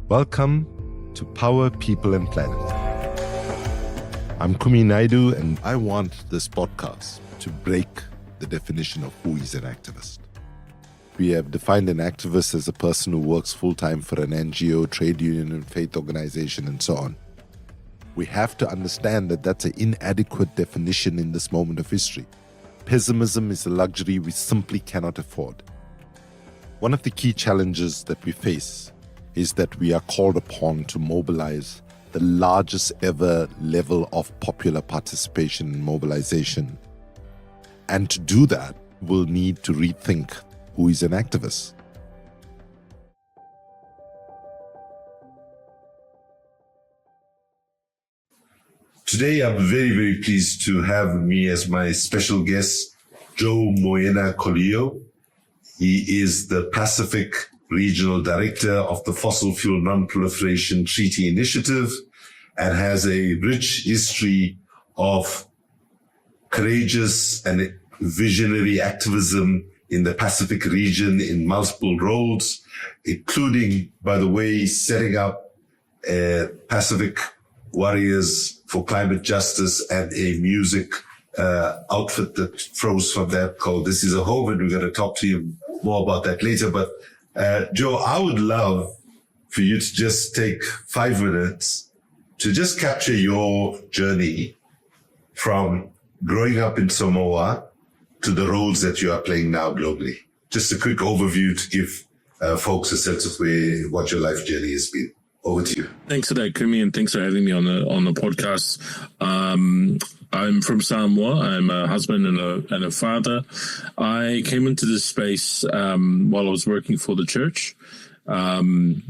Welcome to Power, People and Planet. I'm Kumi Naidoo, and I want this podcast to break the definition of who is an activist. We have defined an activist as a person who works full-time for an NGO, trade union, and faith organization, and so on. We have to understand that that's an inadequate definition in this moment of history. Pessimism is a luxury we simply cannot afford. One of the key challenges that we face is that we are called upon to mobilize the largest ever level of popular participation and mobilization. And to do that, we'll need to rethink who is an activist. Today, I'm very, very pleased to have me as my special guest, Joe Moena-Kolio. He is the Pacific Regional Director of the Fossil Fuel Non-Proliferation Treaty Initiative and has a rich history of courageous and visionary activism in the Pacific region in multiple roles, including, by the way, setting up Pacific Warriors for Climate Justice and a music outfit that flows from that called This Is a Home, and we're going to talk to you more about that later. But Joe, I would love for you to just take 5 minutes to just capture your journey from growing up in Samoa to the roles that you are playing now globally. Just a quick overview to give folks a sense of what your life journey has been. Over to you. Thanks for that, Kumi, and thanks for having me on the podcast. I'm from Samoa. I'm a husband and a father. I came into this space while I was working for the church, and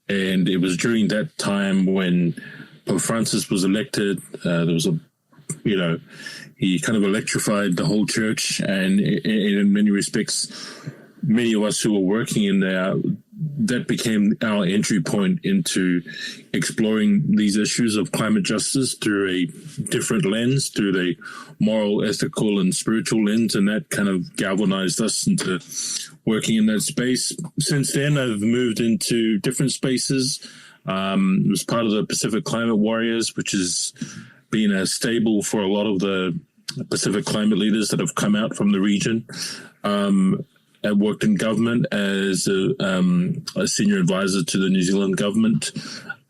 it was during that time when Pope Francis was elected. There was he kind of electrified the whole church, and in many respects, many of us who were working in there, that became our entry point into exploring these issues of climate justice through a different lens, through the moral, ethical, and spiritual lens, and that kind of galvanized us into working in that space. Since then, I've moved into different spaces. Was part of the Pacific Climate Warriors, which has been a stable for a lot of the Pacific climate leaders that have come out from the region. I worked in government as a senior advisor to the New Zealand government.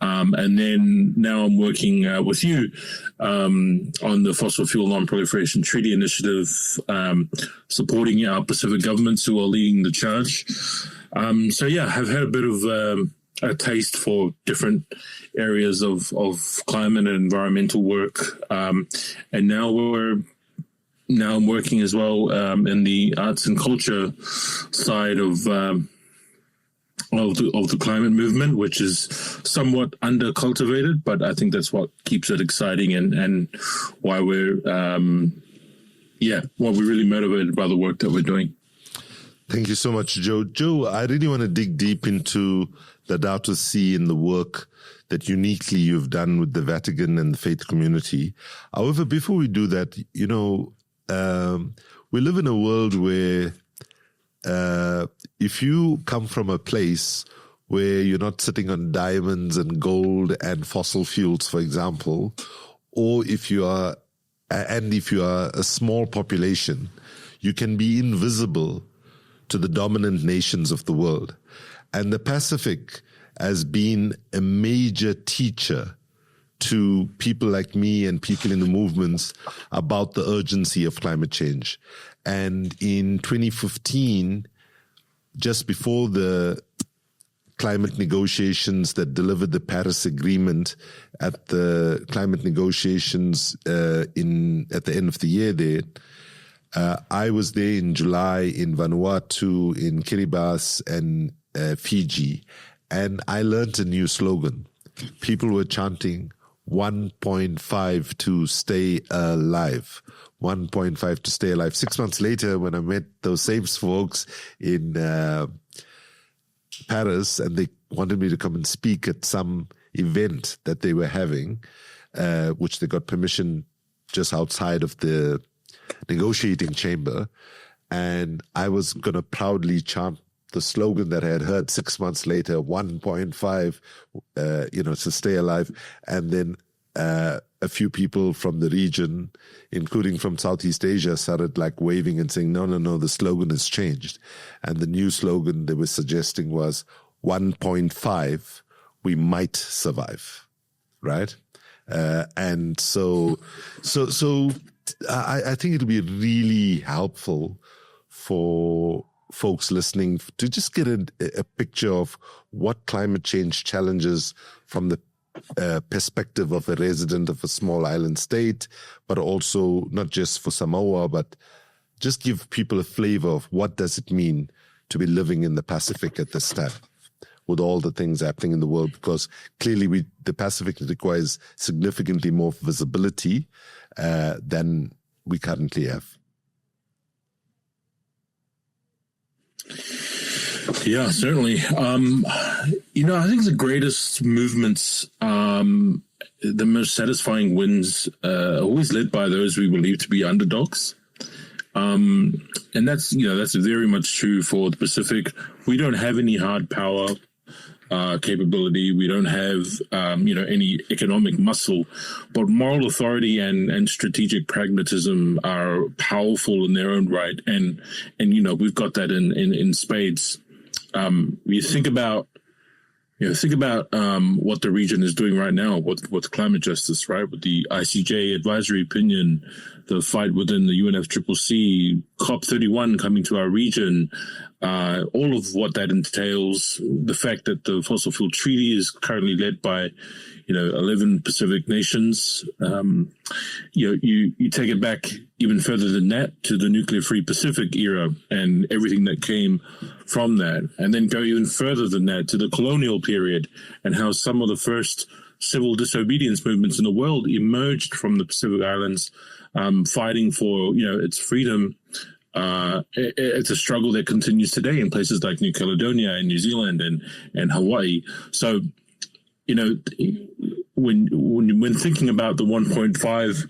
And then now I'm working with you on the Fossil Fuel Non-Proliferation Treaty Initiative, supporting our Pacific governments who are leading the charge. I've had a bit of a taste for different areas of climate and environmental work. And now I'm working as well in the arts and culture side of the climate movement, which is somewhat undercultivated, but I think that's what keeps it exciting and why we're really motivated by the work that we're doing. Thank you so much, Joe. Joe, I really want to dig deep into the Laudato Si and the work that uniquely you've done with the Vatican and the faith community. However, before we do that, we live in a world where if you come from a place where you're not sitting on diamonds and gold and fossil fuels, for example, or if you are a small population, you can be invisible to the dominant nations of the world. And the Pacific has been a major teacher to people like me and people in the movements about the urgency of climate change. And in 2015, just before the climate negotiations that delivered the Paris Agreement at the climate negotiations at the end of the year there, I was there in July in Vanuatu, in Kiribati and Fiji, and I learned a new slogan. People were chanting 1.5 to stay alive. 1.5 to stay alive. 6 months later, when I met those same folks in Paris, and they wanted me to come and speak at some event that they were having, which they got permission just outside of the negotiating chamber, and I was going to proudly chant the slogan that I had heard 6 months later, 1.5, to stay alive. And then a few people from the region, including from Southeast Asia, started like waving and saying, no, the slogan has changed. And the new slogan they were suggesting was 1.5, we might survive, right? And so I think it'll be really helpful for folks listening to just get a picture of what climate change challenges from the perspective of a resident of a small island state, but also not just for Samoa, but just give people a flavor of what does it mean to be living in the Pacific at this time with all the things happening in the world, because clearly the Pacific requires significantly more visibility than we currently have. Yeah, certainly. I think the greatest movements, the most satisfying wins, are always led by those we believe to be underdogs. And that's very much true for the Pacific. We don't have any hard power capability. We don't have, any economic muscle, but moral authority and strategic pragmatism are powerful in their own right. And we've got that in spades. You think about what the region is doing right now with climate justice, right? With the ICJ advisory opinion, the fight within the UNFCCC, COP31 coming to our region, all of what that entails, the fact that the fossil fuel treaty is currently led by 11 Pacific nations. You take it back even further than that to the nuclear-free Pacific era and everything that came from that, and then go even further than that to the colonial period and how some of the first civil disobedience movements in the world emerged from the Pacific Islands, fighting for its freedom. It's a struggle that continues today in places like New Caledonia and New Zealand and Hawaii. So when thinking about the 1.5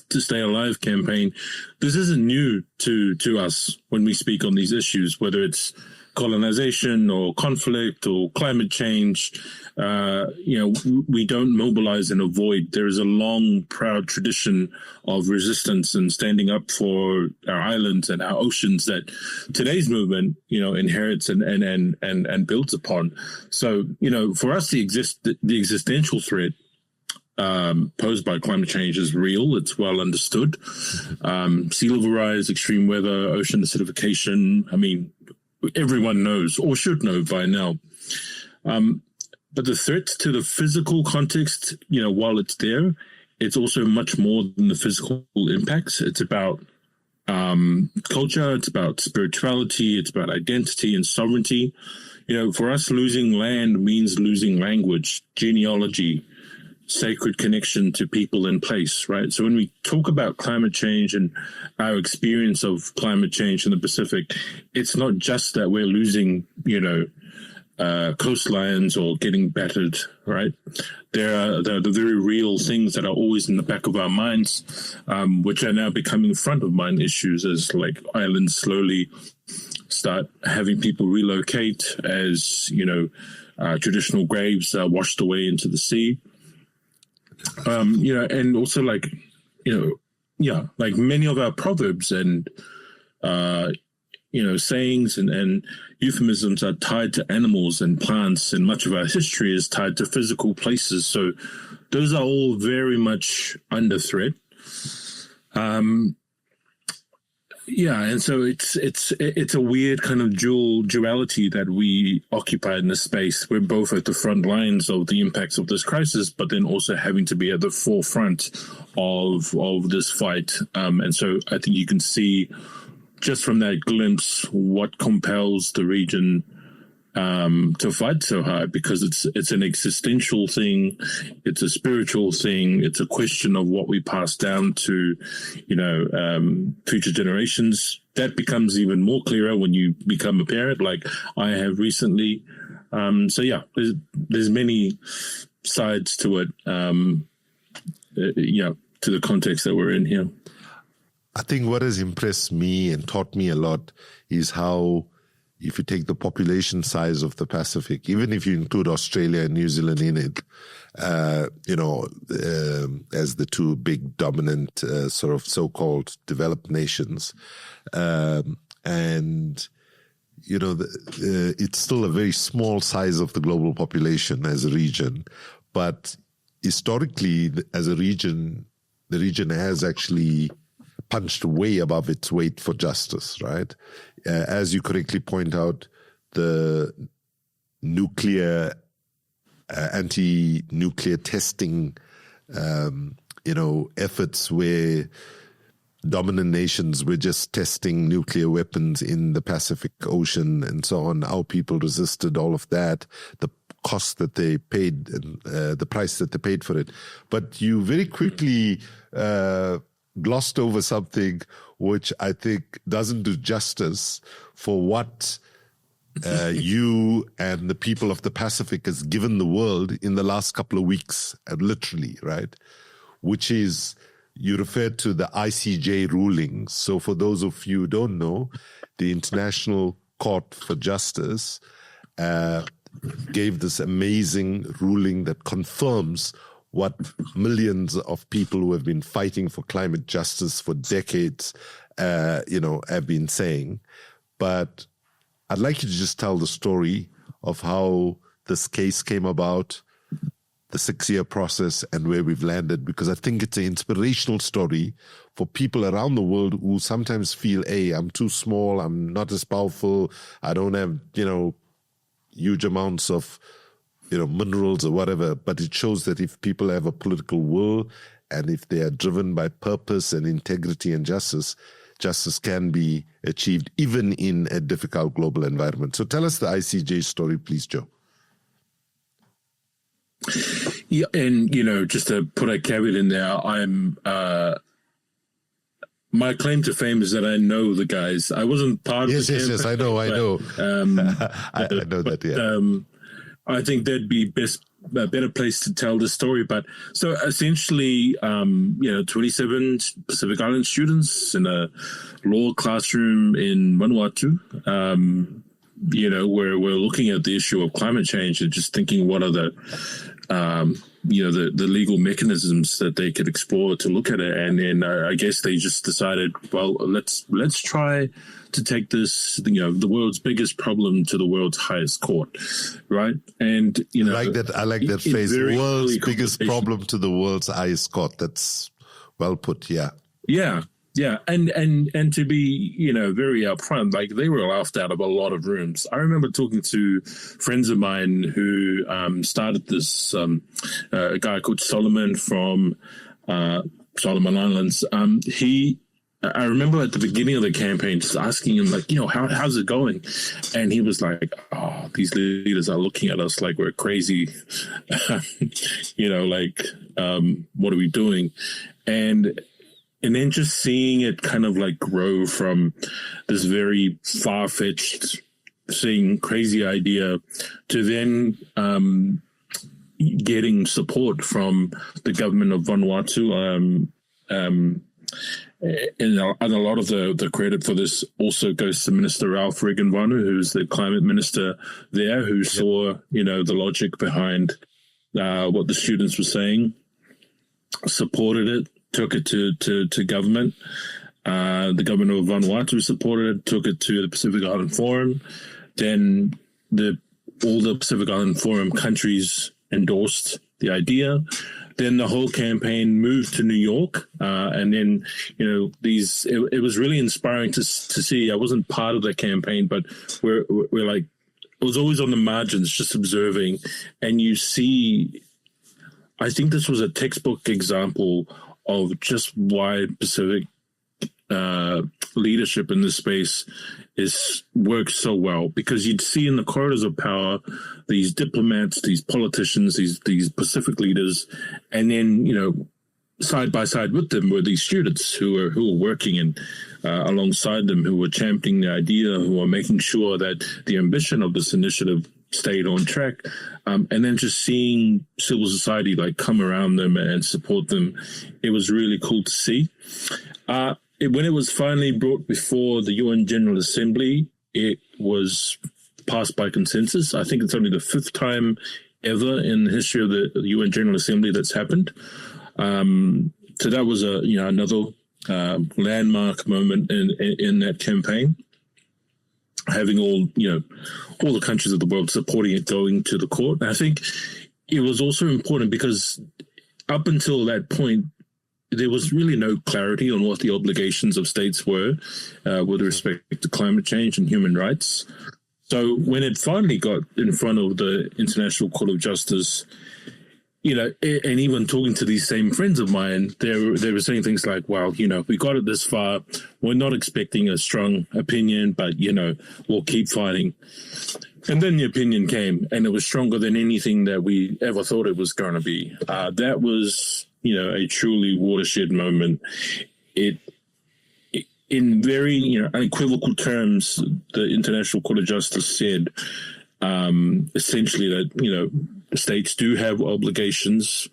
to stay alive campaign, this isn't new to us when we speak on these issues, whether it's colonization or conflict or climate change. We don't mobilize and avoid. There is a long, proud tradition of resistance and standing up for our islands and our oceans that today's movement, inherits and builds upon. So, for us, the existential threat posed by climate change is real. It's well understood. Sea level rise, extreme weather, ocean acidification. I mean, everyone knows or should know by now. But the threat to the physical context, while it's there, it's also much more than the physical impacts. It's about culture. It's about spirituality. It's about identity and sovereignty. For us, losing land means losing language, genealogy, sacred connection to people and place, right? So when we talk about climate change and our experience of climate change in the Pacific, it's not just that we're losing, coastlines or getting battered, right? There are the very real things that are always in the back of our minds, which are now becoming front of mind issues as like islands slowly start having people relocate as, traditional graves are washed away into the sea. And also like many of our proverbs and, sayings and euphemisms are tied to animals and plants, and much of our history is tied to physical places. So those are all very much under threat. And so it's a weird kind of duality that we occupy in this space. We're both at the front lines of the impacts of this crisis, but then also having to be at the forefront of this fight. And so I think you can see just from that glimpse what compels the region to fight so hard, because it's an existential thing, it's a spiritual thing, it's a question of what we pass down to, future generations. That becomes even more clearer when you become a parent, like I have recently. There's many sides to it, to the context that we're in here. I think what has impressed me and taught me a lot is how if you take the population size of the Pacific, even if you include Australia and New Zealand in it, as the two big dominant sort of so-called developed nations, and it's still a very small size of the global population as a region, but historically, as a region, the region has actually punched way above its weight for justice, right? As you correctly point out, the nuclear, anti-nuclear testing, efforts where dominant nations were just testing nuclear weapons in the Pacific Ocean and so on. Our people resisted all of that, the cost that they paid, and the price that they paid for it. But you very quickly glossed over something which I think doesn't do justice for what you and the people of the Pacific has given the world in the last couple of weeks, literally, right? Which is, you referred to the ICJ rulings. So for those of you who don't know, the International Court for Justice gave this amazing ruling that confirms what millions of people who have been fighting for climate justice for decades, have been saying. But I'd like you to just tell the story of how this case came about, the 6-year process, and where we've landed, because I think it's an inspirational story for people around the world who sometimes feel, hey, I'm too small, I'm not as powerful, I don't have, huge amounts of minerals or whatever, but it shows that if people have a political will and if they are driven by purpose and integrity and justice can be achieved even in a difficult global environment. So tell us the ICJ story, please, Joe. Yeah, and just to put a caveat in there, I'm my claim to fame is that I know the guys. I wasn't part of the campaign. Yes, I know. I know that, yeah. I think that'd be a better place to tell the story. But so essentially, 27 Pacific Island students in a law classroom in Vanuatu, where we're looking at the issue of climate change and just thinking what are the legal mechanisms that they could explore to look at it. And then I guess they just decided, well, let's try to take this, the world's biggest problem to the world's highest court, right? And I like that phrase, world's biggest problem to the world's highest court. That's well put, yeah. Yeah, and to be very upfront, like they were laughed out of a lot of rooms. I remember talking to friends of mine who started this, a guy called Solomon from Solomon Islands. I remember at the beginning of the campaign just asking him, like, how's it going? And he was like, oh, these leaders are looking at us like we're crazy. What are we doing? And then just seeing it kind of like grow from this very far-fetched, seeing crazy idea to then getting support from the government of Vanuatu. And a lot of the credit for this also goes to Minister Ralph Regenvanu, who's the climate minister there, who saw, the logic behind what the students were saying, supported it, took it to government. The government of Vanuatu supported it, took it to the Pacific Island Forum. Then all the Pacific Island Forum countries endorsed the idea. Then the whole campaign moved to New York, and then it was really inspiring to see. I wasn't part of the campaign, but we're like, it was always on the margins, just observing, and you see. I think this was a textbook example of just why Pacific leadership in this space works so well, because you'd see in the corridors of power these diplomats, these politicians, these Pacific leaders, and then side by side with them were these students who were working and alongside them, who were championing the idea, who were making sure that the ambition of this initiative stayed on track, and then just seeing civil society like come around them and support them, it was really cool to see. When it was finally brought before the UN General Assembly, it was passed by consensus. I think it's only the 5th time ever in the history of the UN General Assembly that's happened. So that was another landmark moment in that campaign. Having all the countries of the world supporting it going to the court. And I think it was also important because up until that point, there was really no clarity on what the obligations of states were with respect to climate change and human rights. So when it finally got in front of the International Court of Justice, and even talking to these same friends of mine, they were saying things like, well, we got it this far. We're not expecting a strong opinion, but, we'll keep fighting. And then the opinion came, and it was stronger than anything that we ever thought it was going to be. That was, a truly watershed moment. In very, unequivocal terms, the International Court of Justice said essentially that, states do have obligations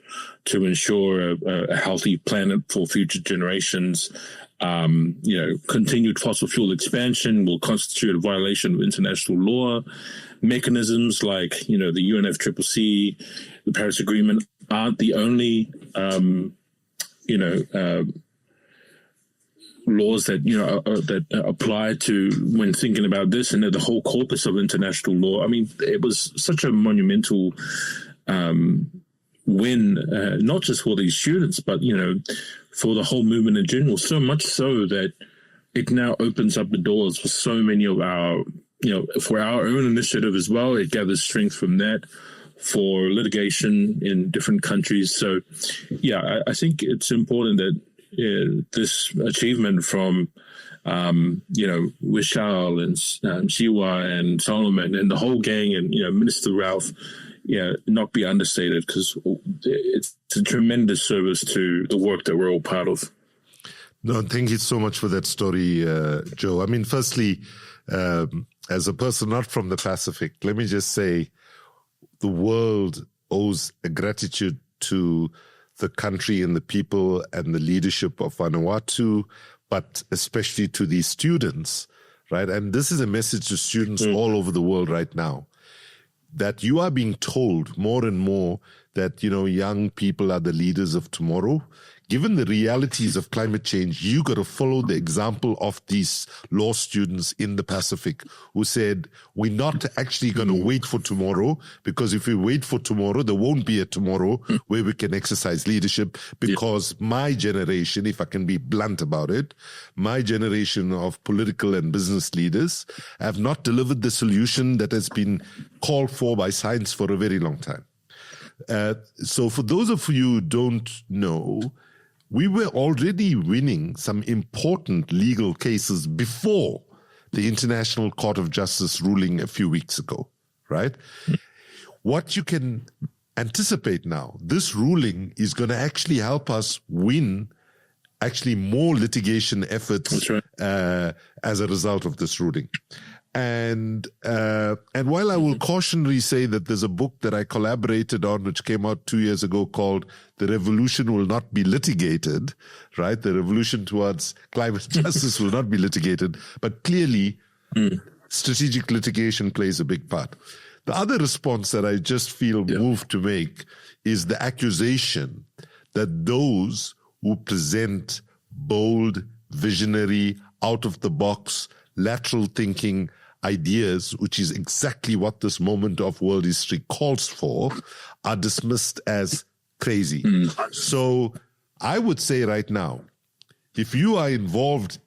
to ensure a healthy planet for future generations. Continued fossil fuel expansion will constitute a violation of international law. Mechanisms like, the UNFCCC, the Paris Agreement aren't the only, laws that that apply to when thinking about this, and the whole corpus of international law. I mean, it was such a monumental win, not just for these students, but for the whole movement in general. So much so that it now opens up the doors for so many of our, for our own initiative as well. It gathers strength from that for litigation in different countries. So, I think it's important that this achievement from, Wishal and Shiwa and Solomon and the whole gang and, Minister Ralph, not be understated, because it's a tremendous service to the work that we're all part of. No, thank you so much for that story, Joe. I mean, firstly, as a person not from the Pacific, let me just say the world owes a gratitude to the country and the people and the leadership of Vanuatu, but especially to these students, right? And this is a message to students all over the world right now, that you are being told more and more that, young people are the leaders of tomorrow. Given the realities of climate change, you got to follow the example of these law students in the Pacific who said, we're not actually going to wait for tomorrow, because if we wait for tomorrow, there won't be a tomorrow where we can exercise leadership, because my generation, if I can be blunt about it, my generation of political and business leaders have not delivered the solution that has been called for by science for a very long time. So for those of you who don't know, we were already winning some important legal cases before the International Court of Justice ruling a few weeks ago, right? What you can anticipate now, this ruling is going to actually help us win actually more litigation efforts as a result of this ruling. And while I will cautionarily say that there's a book that I collaborated on, which came out 2 years ago, called The Revolution Will Not Be Litigated, right? The revolution towards climate justice will not be litigated, but clearly strategic litigation plays a big part. The other response that I just feel moved to make is the accusation that those who present bold, visionary, out-of-the-box, lateral thinking ideas, which is exactly what this moment of world history calls for, are dismissed as crazy. So I would say right now, if you are involved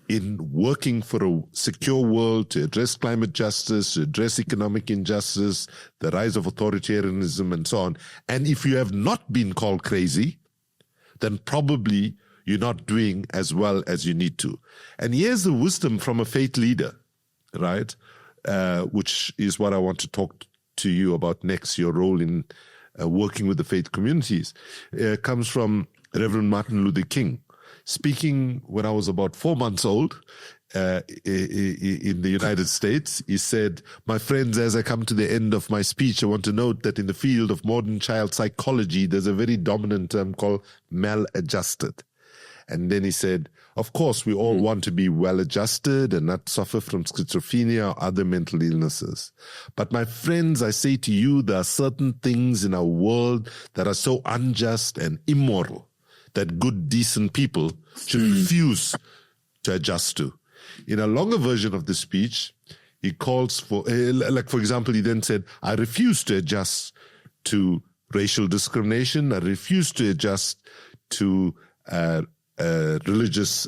in working for a secure world to address climate justice, to address economic injustice, the rise of authoritarianism and so on, and if you have not been called crazy, then probably you're not doing as well as you need to. And here's the wisdom from a faith leader, right? Which is what I want to talk to you about next, your role in working with the faith communities. Comes from Reverend Martin Luther King, speaking when I was about 4 months old in the United States. He said, "My friends, as I come to the end of my speech, I want to note that in the field of modern child psychology, there's a very dominant term called maladjusted." And then he said, Of course, we all want to be well-adjusted and not suffer from schizophrenia or other mental illnesses. But my friends, I say to you, there are certain things in our world that are so unjust and immoral that good, decent people should refuse to adjust to. In a longer version of the speech, he calls for, like for example, he then said, I refuse to adjust to racial discrimination. I refuse to adjust to religious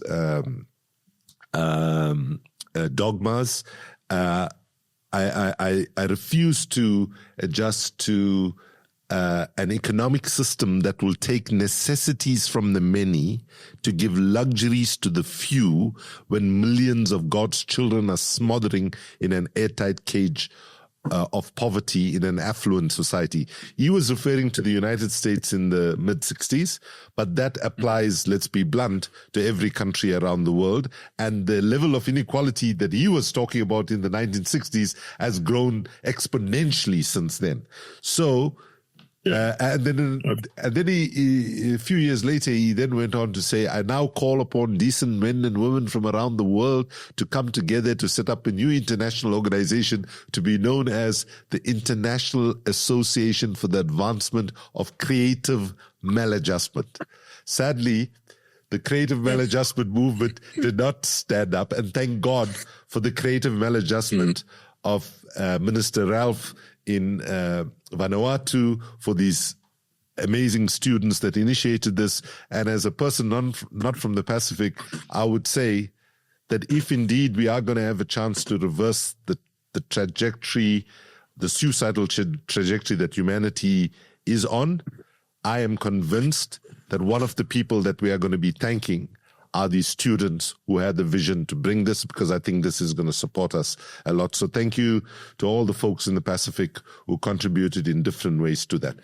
dogmas. I refuse to adjust to an economic system that will take necessities from the many to give luxuries to the few when millions of God's children are smothering in an airtight cage of poverty in an affluent society. He was referring to the United States in the mid-60s, but that applies, let's be blunt, to every country around the world. And the level of inequality that he was talking about in the 1960s has grown exponentially since then. So, and then he, a few years later, he then went on to say, I now call upon decent men and women from around the world to come together to set up a new international organization to be known as the International Association for the Advancement of Creative Maladjustment. Sadly, the creative maladjustment movement did not stand up, and thank God for the creative maladjustment of Minister Ralph in Vanuatu, for these amazing students that initiated this. And as a person not from the Pacific, I would say that if indeed we are going to have a chance to reverse the trajectory, the suicidal trajectory that humanity is on, I am convinced that one of the people that we are going to be thanking are these students who had the vision to bring this, because I think this is going to support us a lot. So thank you to all the folks in the Pacific who contributed in different ways to that.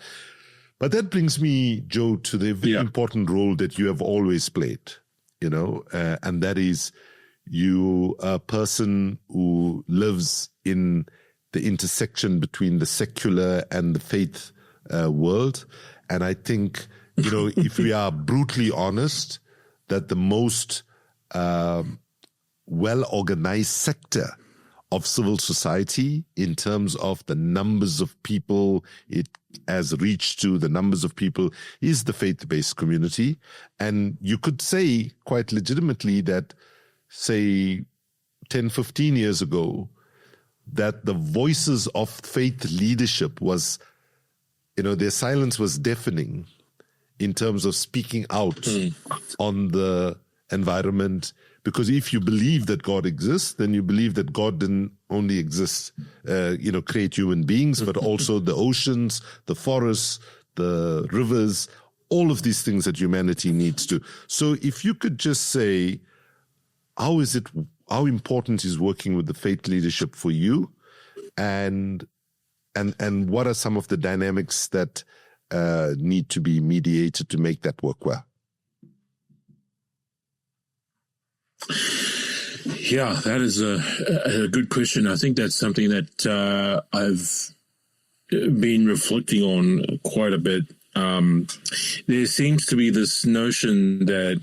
But that brings me, Joe, to the very important role that you have always played, and that is you are a person who lives in the intersection between the secular and the faith world. And I think, if we are brutally honest, that the most well-organized sector of civil society in terms of the numbers of people it has reached to, the numbers of people, is the faith-based community. And you could say quite legitimately that, say, 10, 15 years ago, that the voices of faith leadership was, their silence was deafening in terms of speaking out on the environment. Because if you believe that God exists, then you believe that God didn't only exist, create human beings, but also the oceans, the forests, the rivers, all of these things that humanity needs to. So if you could just say, how important is working with the faith leadership for you? And what are some of the dynamics that need to be mediated to make that work well? Yeah, that is a good question. I think that's something that I've been reflecting on quite a bit. There seems to be this notion that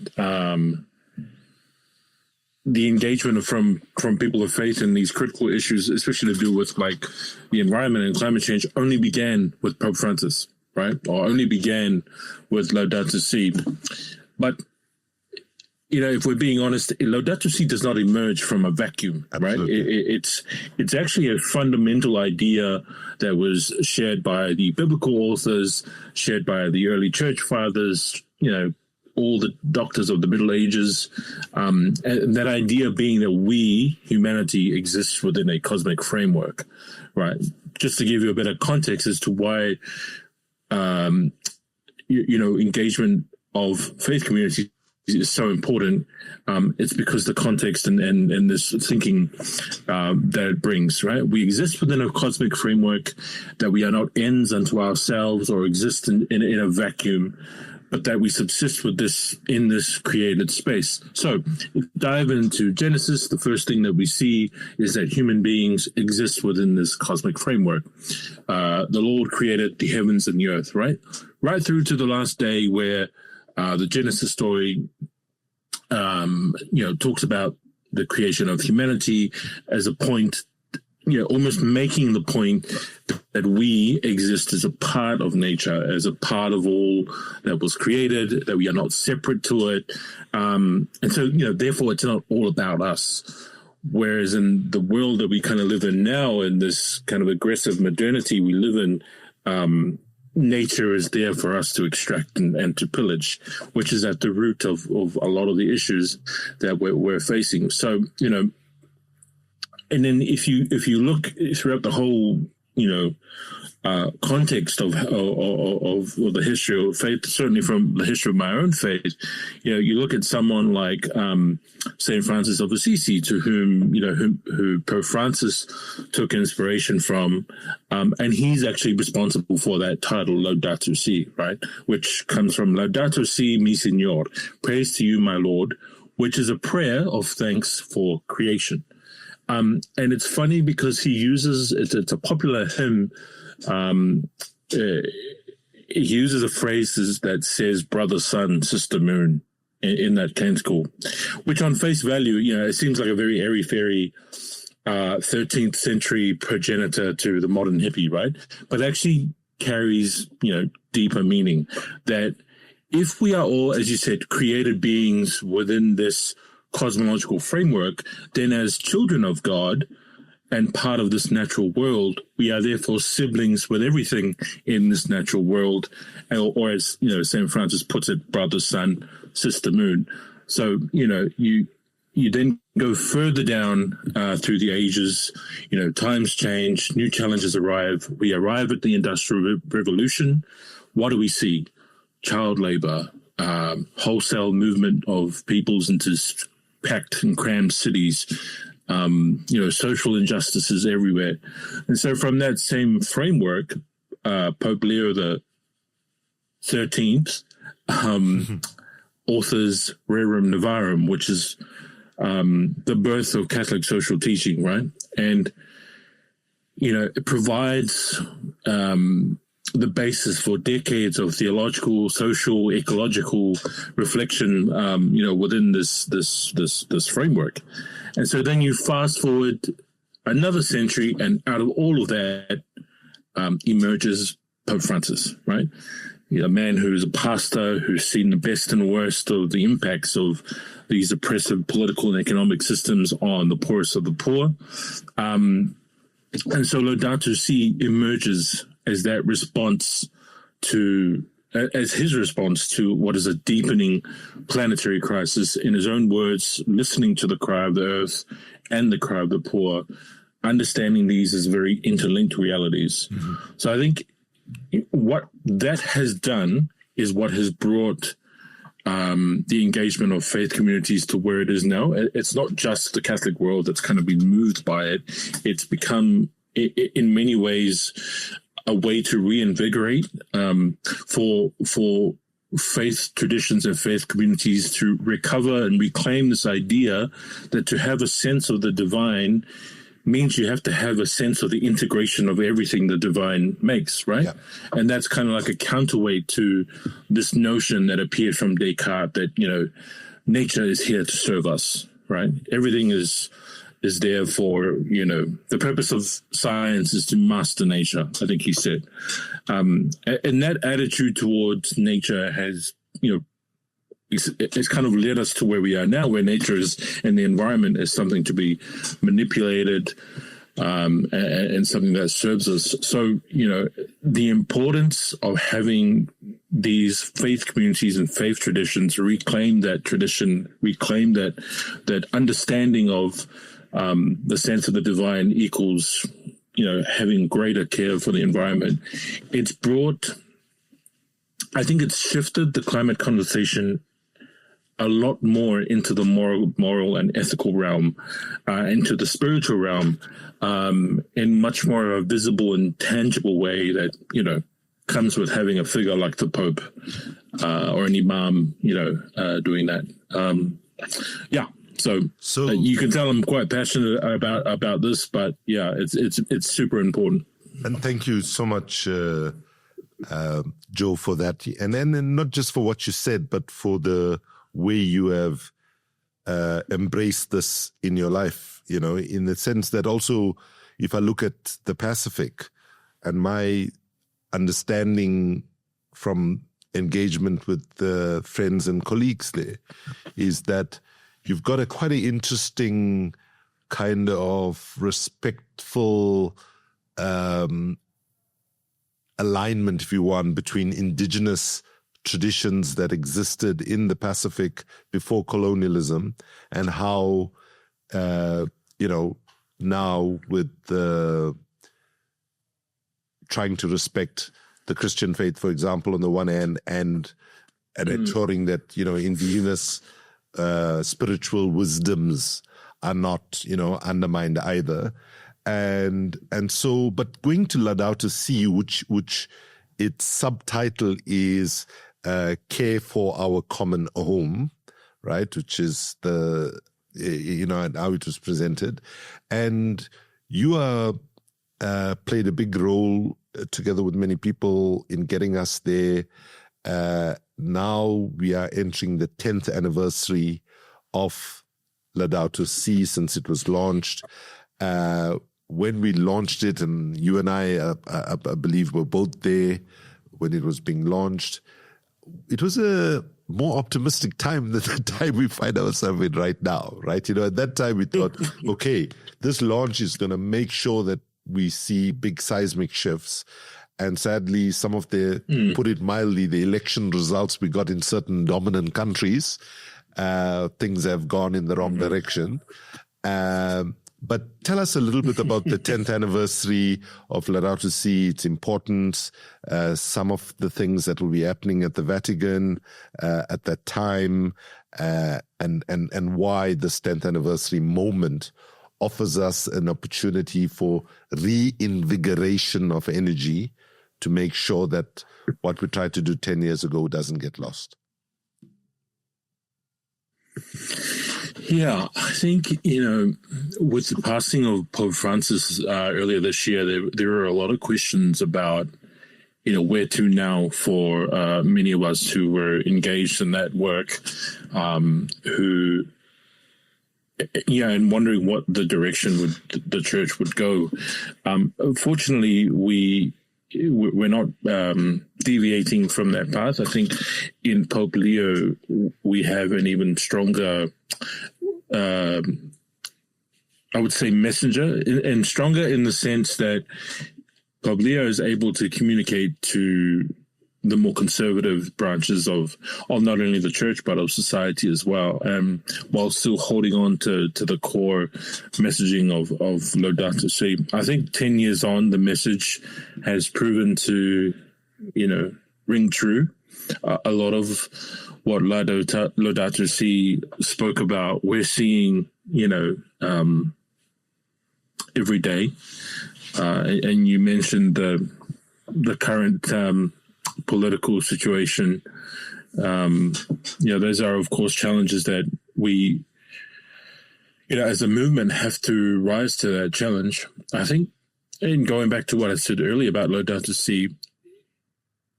the engagement from people of faith in these critical issues, especially to do with like the environment and climate change, only began with Pope Francis, right? Or only began with Laudato Si. But, if we're being honest, Laudato Si does not emerge from a vacuum, Absolutely. Right? It's actually a fundamental idea that was shared by the biblical authors, shared by the early church fathers, all the doctors of the Middle Ages, and that idea being that we, humanity, exists within a cosmic framework, right? Just to give you a bit of context as to why, engagement of faith communities is so important. It's because the context and this thinking that it brings, right? We exist within a cosmic framework, that we are not ends unto ourselves or exist in a vacuum, but that we subsist with this in this created space. So dive into Genesis. The first thing that we see is that human beings exist within this cosmic framework. The Lord created the heavens and the earth, right? Right through to the last day where the Genesis story talks about the creation of humanity as a point, almost making the point that we exist as a part of nature, as a part of all that was created, that we are not separate to it. And so, therefore, it's not all about us. Whereas in the world that we kind of live in now, in this kind of aggressive modernity we live in, nature is there for us to extract and to pillage, which is at the root of a lot of the issues that we're facing. So, and then if you look throughout the whole, context of the history of faith, certainly from the history of my own faith, you look at someone like Saint Francis of Assisi, to whom who Pope Francis took inspiration from, and he's actually responsible for that title Laudato Si, right, which comes from Laudato Si, mi Signor, praise to you, my Lord, which is a prayer of thanks for creation. And it's funny because he uses it's a popular hymn. He uses a phrase that says brother sun, sister moon in that canticle, which on face value, it seems like a very airy-fairy 13th century progenitor to the modern hippie, right? But actually carries, deeper meaning, that if we are all, as you said, created beings within this cosmological framework, then as children of God and part of this natural world, we are therefore siblings with everything in this natural world, or as St. Francis puts it, brother sun, sister moon. So you then go further down through the ages. Times change, new challenges arrive. We arrive at the Industrial Revolution. What do we see? Child labor, wholesale movement of peoples into packed and crammed cities, social injustices everywhere. And so from that same framework, Pope Leo the 13th authors Rerum Novarum, which is the birth of Catholic social teaching, right? And, it provides the basis for decades of theological, social, ecological reflection, within this framework. And so then you fast forward another century, and out of all of that emerges Pope Francis, right? A man who's a pastor, who's seen the best and worst of the impacts of these oppressive political and economic systems on the poorest of the poor. And so Laudato Si emerges as that response as his response to what is a deepening planetary crisis. In his own words, listening to the cry of the earth and the cry of the poor, understanding these as very interlinked realities. Mm-hmm. So I think what that has done is what has brought the engagement of faith communities to where it is now. It's not just the Catholic world that's kind of been moved by it. It's become, in many ways, a way to reinvigorate for faith traditions and faith communities to recover and reclaim this idea that to have a sense of the divine means you have to have a sense of the integration of everything the divine makes, right? Yeah. And that's kind of like a counterweight to this notion that appeared from Descartes that, nature is here to serve us, right? Everything is there for, the purpose of science is to master nature, I think he said. And that attitude towards nature has, it's kind of led us to where we are now, where nature is and the environment is something to be manipulated and something that serves us. So, the importance of having these faith communities and faith traditions reclaim that tradition, reclaim that understanding of the sense of the divine equals, having greater care for the environment. It's brought, I think it's shifted the climate conversation a lot more into the moral and ethical realm, into the spiritual realm, in much more of a visible and tangible way that, comes with having a figure like the Pope or an imam, doing that. So you can tell I'm quite passionate about this, but yeah, it's super important. And thank you so much, Joe, for that. And then not just for what you said, but for the way you have embrace this in your life, in the sense that also, if I look at the Pacific and my understanding from engagement with the friends and colleagues there, is that you've got quite an interesting kind of respectful alignment, if you want, between indigenous traditions that existed in the Pacific before colonialism and how, now with the trying to respect the Christian faith, for example, on the one hand, and ensuring that, indigenous spiritual wisdoms are not, undermined either. And so, but going to Laudato Si, which its subtitle is Care for Our Common Home, right? Which is and how it was presented. And you played a big role together with many people in getting us there. Now we are entering the 10th anniversary of Laudato Si since it was launched. When we launched it, and you and I believe were both there when it was being launched, it was a more optimistic time than the time we find ourselves in right now, right? At that time we thought, okay, this launch is going to make sure that we see big seismic shifts. And sadly, some of put it mildly, the election results we got in certain dominant countries, things have gone in the wrong direction. But tell us a little bit about the 10th anniversary of Laudato Si, its importance, some of the things that will be happening at the Vatican at that time, and why this 10th anniversary moment offers us an opportunity for reinvigoration of energy to make sure that what we tried to do 10 years ago doesn't get lost. Yeah, I think, with the passing of Pope Francis earlier this year, there were a lot of questions about, where to now for many of us who were engaged in that work, and wondering what the direction the church would go. Fortunately, we're not deviating from that path. I think in Pope Leo, we have an even stronger, I would say, messenger, and stronger in the sense that Pope Leo is able to communicate to the more conservative branches of not only the church but of society as well, while still holding on to the core messaging of Laudato Si. I think 10 years on, the message has proven to, ring true. A lot of what Laudato Si spoke about, we're seeing, every day. And you mentioned the current political situation. Those are, of course, challenges that we, as a movement, have to rise to that challenge. I think, in going back to what I said earlier about Laudato Si,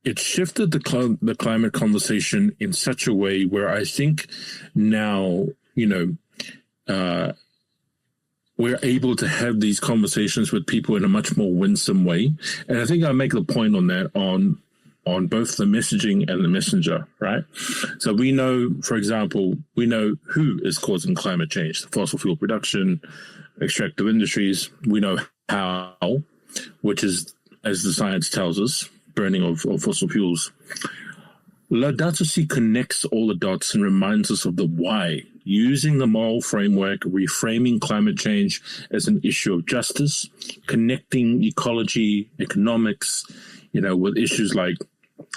it shifted the climate conversation in such a way where I think now, we're able to have these conversations with people in a much more winsome way. And I think I make the point on that on both the messaging and the messenger, right? So we know, for example, who is causing climate change: fossil fuel production, extractive industries. We know how, which is, as the science tells us, burning of fossil fuels. Laudato Si connects all the dots and reminds us of the why, using the moral framework, reframing climate change as an issue of justice, connecting ecology, economics, with issues like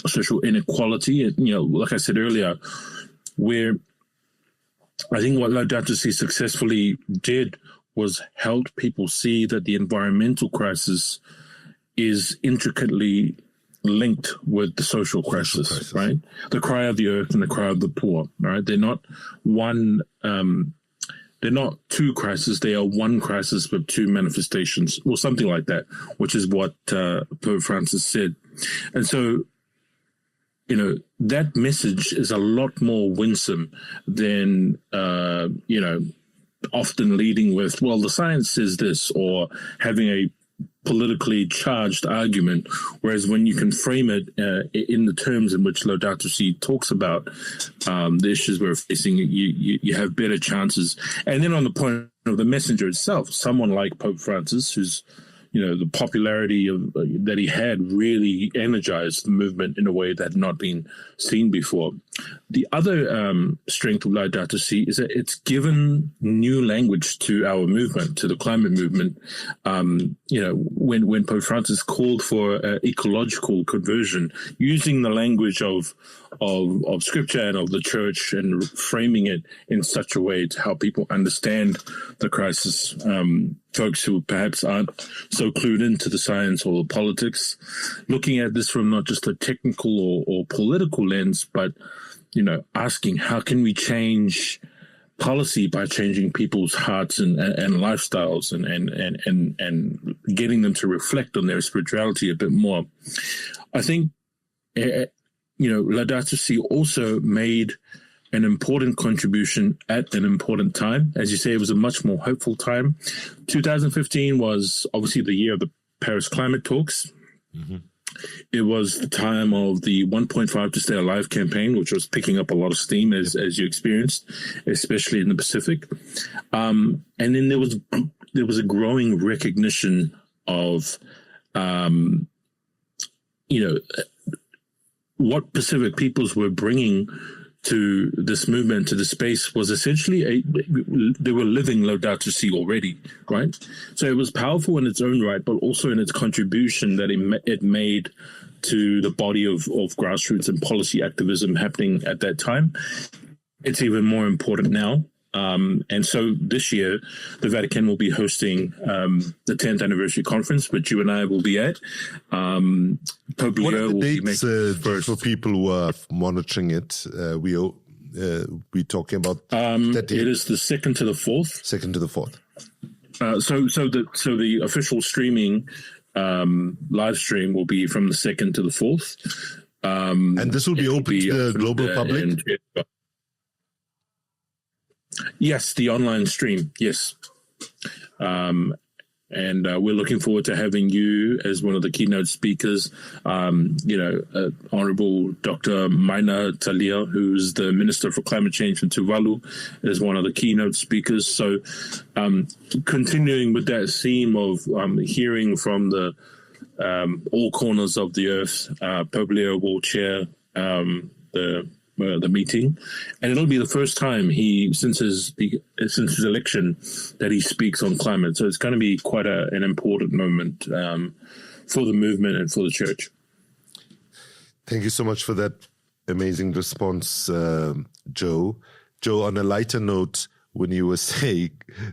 social inequality. Like I said earlier, where I think what Laudato Si successfully did was help people see that the environmental crisis is intricately linked with the social crisis, right? The cry of the earth and the cry of the poor, right? They're not they're not two crises. They are one crisis with two manifestations, or something like that, which is what Pope Francis said. And so that message is a lot more winsome than, often leading with, well, the science says this, or having a politically charged argument, whereas when you can frame it in the terms in which Laudato Si talks about the issues we're facing, you have better chances. And then on the point of the messenger itself, someone like Pope Francis, who's the popularity that he had really energized the movement in a way that had not been seen before. The other strength of Laudato Si is that it's given new language to our movement, to the climate movement. When Pope Francis called for ecological conversion, using the language of scripture and of the church, and framing it in such a way to help people understand the crisis. Folks who perhaps aren't so clued into the science or the politics, looking at this from not just a technical or political lens, but asking how can we change policy by changing people's hearts and lifestyles and getting them to reflect on their spirituality a bit more. I think Laudato Si also made an important contribution at an important time. As you say, it was a much more hopeful time. 2015 was obviously the year of the Paris climate talks. Mm-hmm. It was the time of the 1.5 to Stay Alive campaign, which was picking up a lot of steam, as you experienced, especially in the Pacific. And then there was a growing recognition of, what Pacific peoples were bringing to this movement, to the space, was essentially they were living Laudato Si already, right? So it was powerful in its own right, but also in its contribution that it made to the body of grassroots and policy activism happening at that time. It's even more important now. And so this year, the Vatican will be hosting the 10th anniversary conference, which you and I will be at. Pope Leo will be making first. For people who are monitoring it, we're talking about it is the 2nd to the 4th. 2nd to the 4th. So the official streaming live stream will be from the 2nd to the 4th. And this will be open to the global public? Yes, the online stream, yes. And we're looking forward to having you as one of the keynote speakers. Honorable Dr. Moena-Kolio, who's the Minister for Climate Change in Tuvalu, is one of the keynote speakers. So continuing with that theme of hearing from the all corners of the earth, Pope Leo will chair the meeting, and it'll be the first time since his election that he speaks on climate. So it's going to be quite an important moment for the movement and for the church. Thank you so much for that amazing response, Joe. Joe, on a lighter note, when you were saying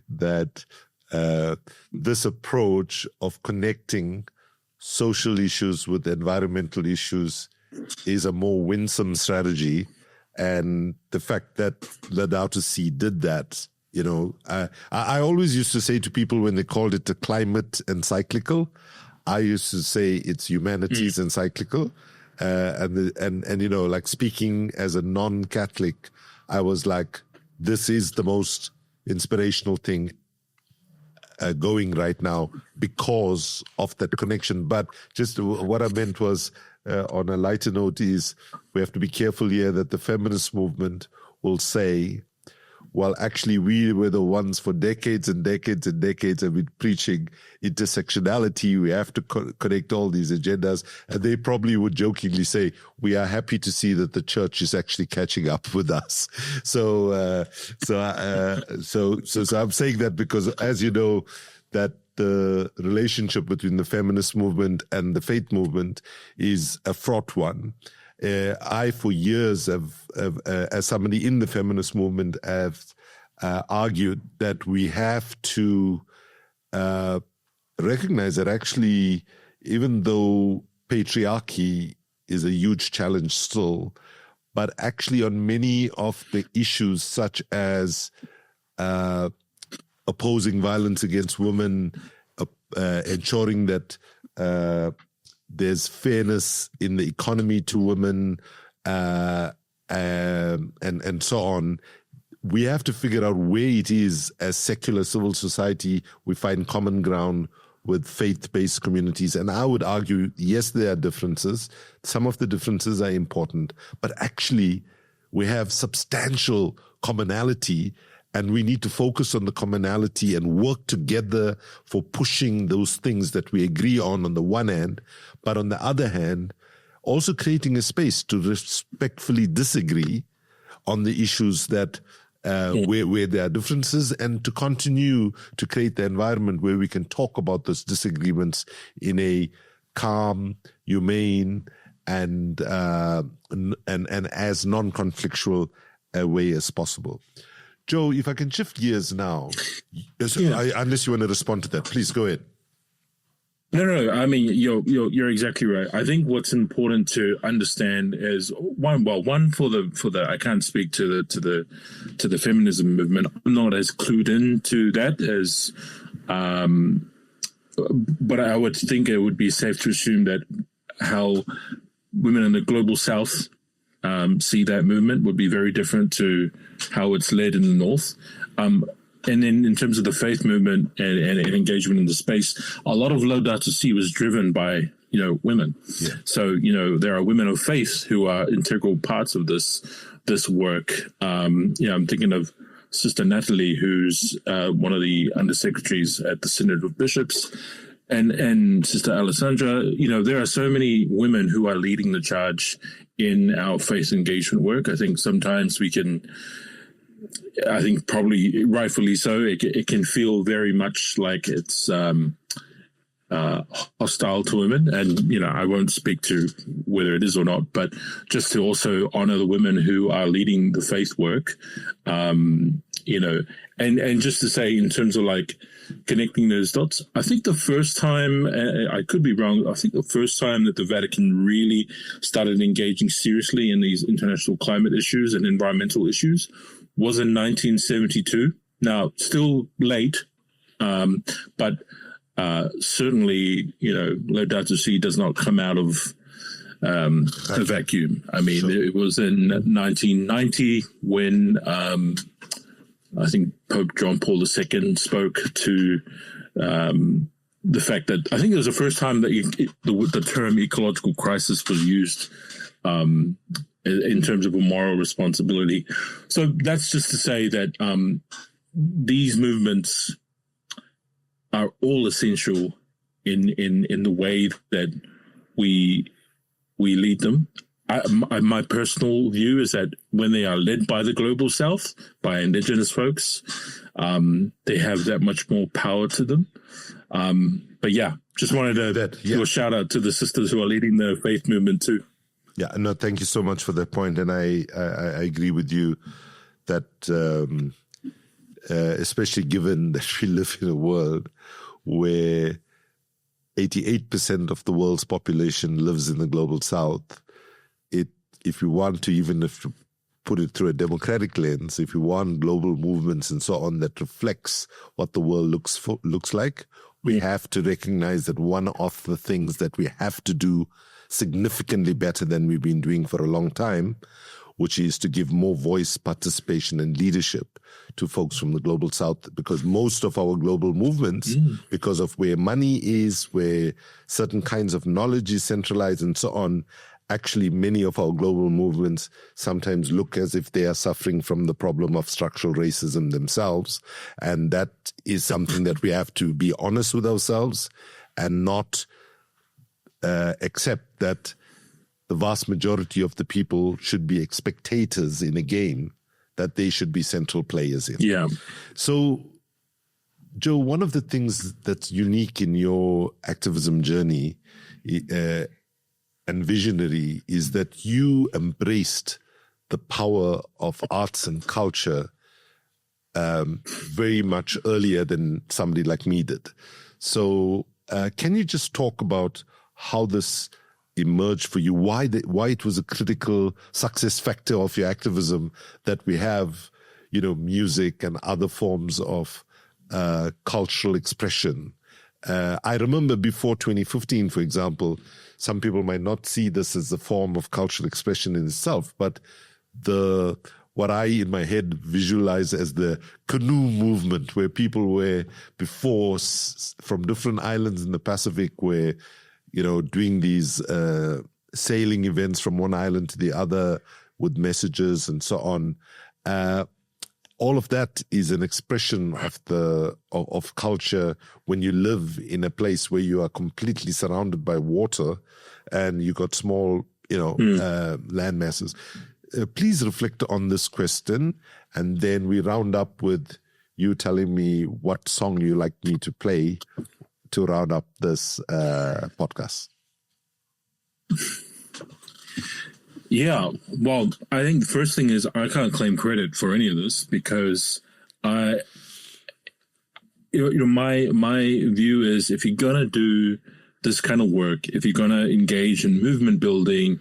that this approach of connecting social issues with environmental issues is a more winsome strategy, and the fact that Laudato Si did that, I always used to say to people when they called it a climate encyclical, I used to say it's humanities encyclical, and like speaking as a non-Catholic, I was like, this is the most inspirational thing going right now because of that connection. But just what I meant was, on a lighter note, is we have to be careful here that the feminist movement will say, well, actually, we were the ones for decades and decades and decades have been preaching intersectionality. We have to connect all these agendas. And they probably would jokingly say, we are happy to see that the church is actually catching up with us. So I'm saying that because, as you know, that the relationship between the feminist movement and the faith movement is a fraught one. I, for years, have as somebody in the feminist movement, have argued that we have to recognize that actually, even though patriarchy is a huge challenge still, but actually on many of the issues such as opposing violence against women, ensuring that there's fairness in the economy to women, and so on. We have to figure out where it is as secular civil society we find common ground with faith-based communities. And I would argue, yes, there are differences. Some of the differences are important, but actually we have substantial commonality, and we need to focus on the commonality and work together for pushing those things that we agree on the one hand, but on the other hand, also creating a space to respectfully disagree on the issues that where there are differences, and to continue to create the environment where we can talk about those disagreements in a calm, humane, and as non-conflictual a way as possible. Joe, if I can shift gears now, unless you want to respond to that, please go ahead. No. I mean, you're exactly right. I think what's important to understand is one for the I can't speak to the feminism movement. I'm not as clued into that as, but I would think it would be safe to assume that how women in the global South see that movement would be very different to how it's led in the North. And then in terms of the faith movement and engagement in the space, a lot of Laudato Si was driven by, women. Yeah. So, there are women of faith who are integral parts of this work. I'm thinking of Sister Natalie, who's one of the undersecretaries at the Synod of Bishops, and Sister Alessandra. There are so many women who are leading the charge in our faith engagement work. I think sometimes probably rightfully so, it can feel very much like it's hostile to women. And, I won't speak to whether it is or not, but just to also honor the women who are leading the faith work, and just to say in terms of like connecting those dots, I think the first time, I could be wrong, I think the first time that the Vatican really started engaging seriously in these international climate issues and environmental issues was in 1972. Now, still late, but certainly, Laudato Si does not come out of a vacuum. I mean, sure. It was in 1990 when I think Pope John Paul II spoke to the fact that I think it was the first time that the term ecological crisis was used in terms of a moral responsibility. So that's just to say that these movements are all essential in the way that we lead them. My personal view is that when they are led by the global South, by indigenous folks, they have that much more power to them. But just wanted to do a shout out to the sisters who are leading the faith movement too. Yeah, no, thank you so much for that point. And I agree with you that especially given that we live in a world where 88% of the world's population lives in the global South, if you want to, even if you put it through a democratic lens, if you want global movements and so on that reflects what the world looks like, we have to recognize that one of the things that we have to do significantly better than we've been doing for a long time, which is to give more voice, participation, and leadership to folks from the global South, because most of our global movements, because of where money is, where certain kinds of knowledge is centralized and so on, actually many of our global movements sometimes look as if they are suffering from the problem of structural racism themselves. And that is something that we have to be honest with ourselves and not accept that the vast majority of the people should be spectators in a game that they should be central players in. Yeah. So, Joe, one of the things that's unique in your activism journey and visionary is that you embraced the power of arts and culture very much earlier than somebody like me did. So can you just talk about how this emerged for you, why it was a critical success factor of your activism that we have, music and other forms of cultural expression I remember before 2015, for example, some people might not see this as a form of cultural expression in itself, but what I in my head visualize as the canoe movement, where people were before from different islands in the Pacific were, doing these sailing events from one island to the other with messages and so on. All of that is an expression of culture when you live in a place where you are completely surrounded by water and you got small, land masses. Please reflect on this question, and then we round up with you telling me what song you like me to play to round up this podcast. Yeah, well, I think the first thing is I can't claim credit for any of this because my view is if you're gonna do this kind of work, if you're gonna engage in movement building,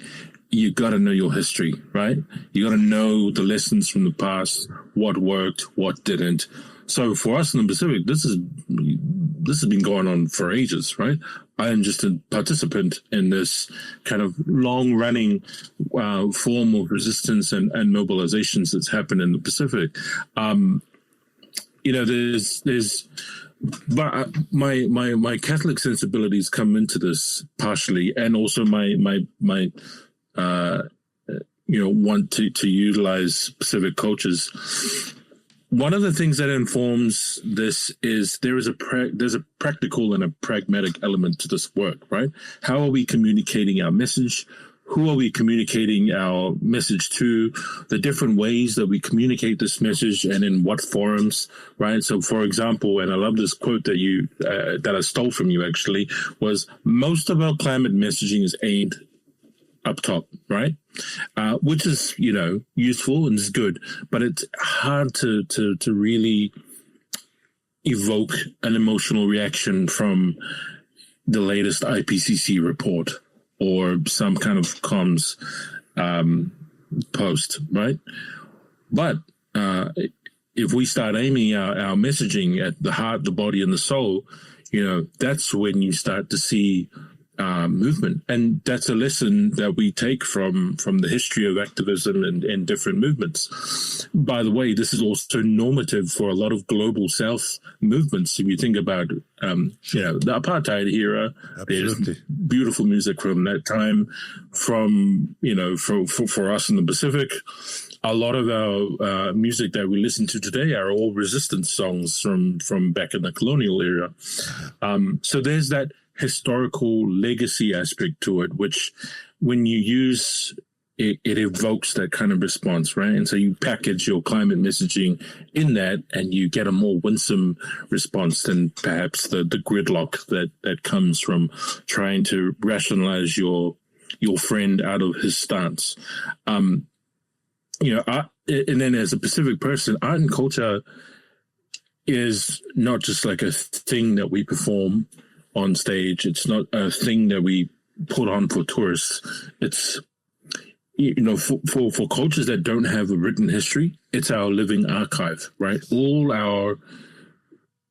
you got to know your history, right? You got to know the lessons from the past, what worked, what didn't. So for us in the Pacific, this has been going on for ages, right? I am just a participant in this kind of long-running form of resistance and mobilizations that's happened in the Pacific. But my Catholic sensibilities come into this partially, and also my want to utilize Pacific cultures. One of the things that informs this is there's a practical and a pragmatic element to this work, right? How are we communicating our message? Who are we communicating our message to? The different ways that we communicate this message and in what forums, right? So, for example, and I love this quote that I stole from you actually, was most of our climate messaging is aimed up top, right? Which is, useful and is good, but it's hard to really evoke an emotional reaction from the latest IPCC report or some kind of comms post, right? But if we start aiming our messaging at the heart, the body, and the soul, that's when you start to see movement. And that's a lesson that we take from the history of activism and different movements. By the way, this is also normative for a lot of global South movements. If you think about, the apartheid era, Absolutely. There's beautiful music from that time, from, for us in the Pacific. A lot of our music that we listen to today are all resistance songs from back in the colonial era. So there's that historical legacy aspect to it, which when you use it, it evokes that kind of response, right? And so you package your climate messaging in that and you get a more winsome response than perhaps the gridlock that comes from trying to rationalize your friend out of his stance. And then as a Pacific person, art and culture is not just like a thing that we perform on stage. It's not a thing that we put on for tourists. It's, for cultures that don't have a written history, it's our living archive, right? All our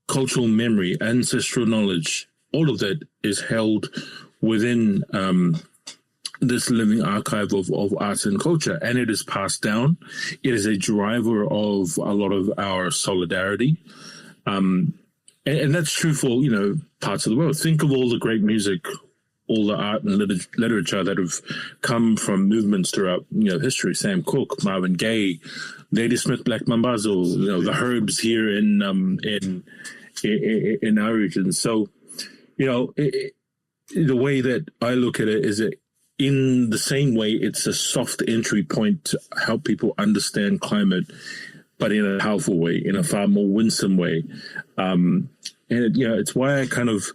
cultural memory, ancestral knowledge, all of that is held within this living archive of arts and culture, and it is passed down. It is a driver of a lot of our solidarity. And that's true for, parts of the world. Think of all the great music, all the art and literature that have come from movements throughout, history. Sam Cooke, Marvin Gaye, Ladysmith, Black Mambazo, the Herbs here in our region. So, the way that I look at it is that in the same way, it's a soft entry point to help people understand climate, but in a powerful way, in a far more winsome way. And it's why I kind of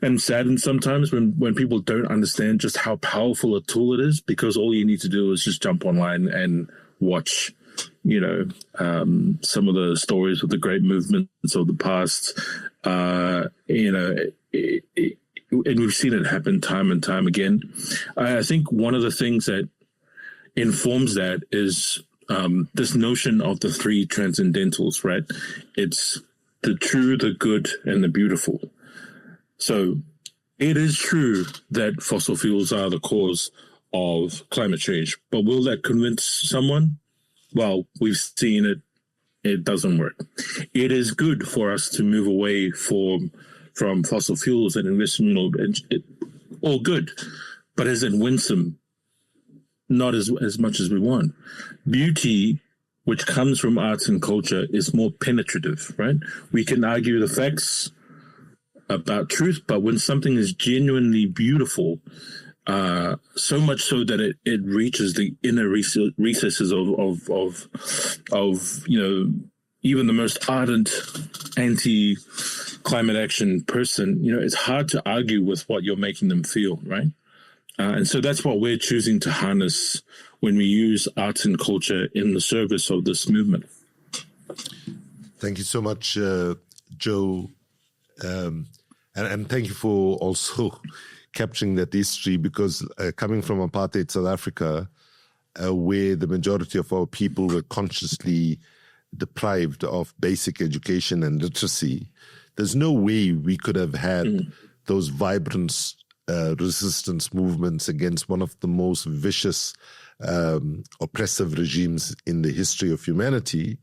am saddened sometimes when people don't understand just how powerful a tool it is, because all you need to do is just jump online and watch, some of the stories of the great movements of the past. And we've seen it happen time and time again. I think one of the things that informs that is this notion of the three transcendentals, right? It's the true, the good, and the beautiful. So it is true that fossil fuels are the cause of climate change, but will that convince someone? Well, we've seen it. It doesn't work. It is good for us to move away from fossil fuels and invest in all good, but is it winsome? Not as much as we want. Beauty, which comes from arts and culture, is more penetrative, right? We can argue the facts about truth, but when something is genuinely beautiful, so much so that it reaches the inner recesses of even the most ardent anti-climate action person, it's hard to argue with what you're making them feel, right? And so that's what we're choosing to harness when we use arts and culture in the service of this movement. Thank you so much, Joe. And thank you for also capturing that history, because coming from apartheid South Africa, where the majority of our people were consciously deprived of basic education and literacy, there's no way we could have had those vibrant resistance movements against one of the most vicious, oppressive regimes in the history of humanity,